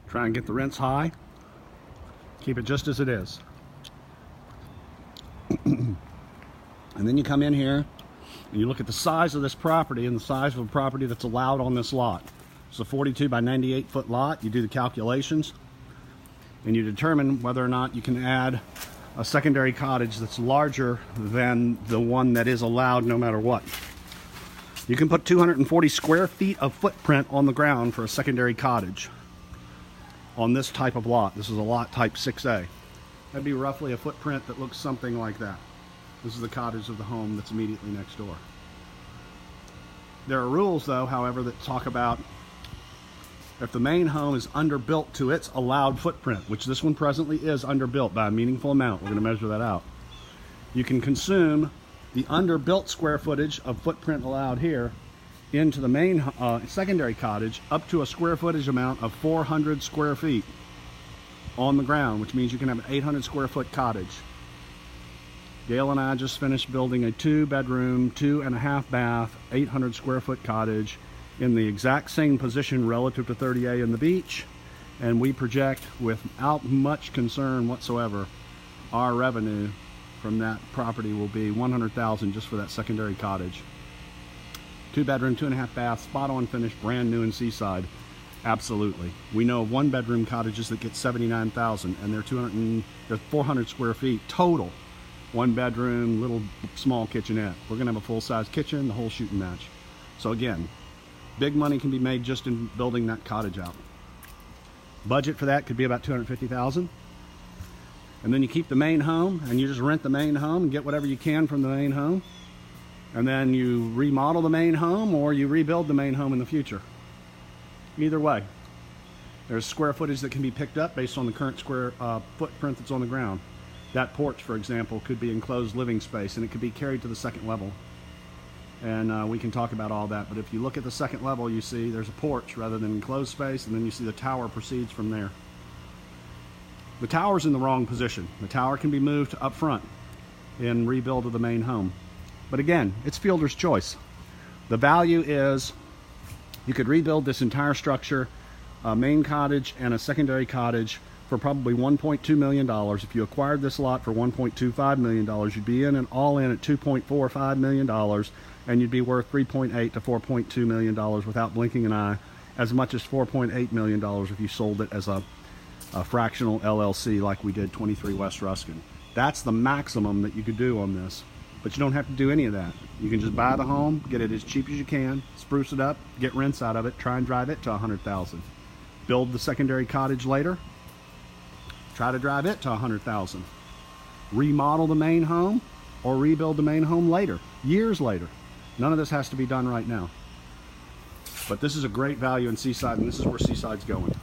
Try and get the rents high. Keep it just as it is. And then you come in here and you look at the size of this property and the size of a property that's allowed on this lot. It's a 42 by 98 foot lot. You do the calculations and you determine whether or not you can add a secondary cottage that's larger than the one that is allowed no matter what. You can put 240 square feet of footprint on the ground for a secondary cottage on this type of lot. This is a lot type 6A. That'd be roughly a footprint that looks something like that. This is the cottage of the home that's immediately next door. There are rules though, however, that talk about if the main home is underbuilt to its allowed footprint, which this one presently is underbuilt by a meaningful amount. We're going to measure that out. You can consume the underbuilt square footage of footprint allowed here into the main secondary cottage up to a square footage amount of 400 square feet on the ground, which means you can have an 800 square foot cottage. Gail and I just finished building a 2-bedroom, 2.5 bath, 800 square foot cottage in the exact same position relative to 30A in the beach, and we project without much concern whatsoever our revenue from that property will be $100,000 just for that secondary cottage. 2-bedroom, 2.5 bath, spot on finish, brand new in Seaside. Absolutely. We know of 1-bedroom cottages that get $79,000 and they're 400 square feet total. 1-bedroom, little small kitchenette. We're gonna have a full-size kitchen, the whole shooting match. So again, big money can be made just in building that cottage out. Budget for that could be about $250,000. And then you keep the main home and you just rent the main home and get whatever you can from the main home. And then you remodel the main home or you rebuild the main home in the future. Either way, there's square footage that can be picked up based on the current square footprint that's on the ground. That porch, for example, could be enclosed living space and it could be carried to the second level. And we can talk about all that, but if you look at the second level, you see there's a porch rather than enclosed space, and then you see the tower proceeds from there. The tower's in the wrong position. The tower can be moved up front in rebuild of the main home. But again, it's fielder's choice. The value is you could rebuild this entire structure, a main cottage and a secondary cottage, for probably $1.2 million. If you acquired this lot for $1.25 million, you'd be in and all in at $2.45 million, and you'd be worth $3.8 to $4.2 million without blinking an eye, as much as $4.8 million if you sold it as a fractional LLC like we did 23 West Ruskin. That's the maximum that you could do on this, but you don't have to do any of that. You can just buy the home, get it as cheap as you can, spruce it up, get rents out of it, try and drive it to $100,000. Build the secondary cottage later, try to drive it to $100,000. Remodel the main home or rebuild the main home later, years later. None of this has to be done right now. But this is a great value in Seaside, and this is where Seaside's going.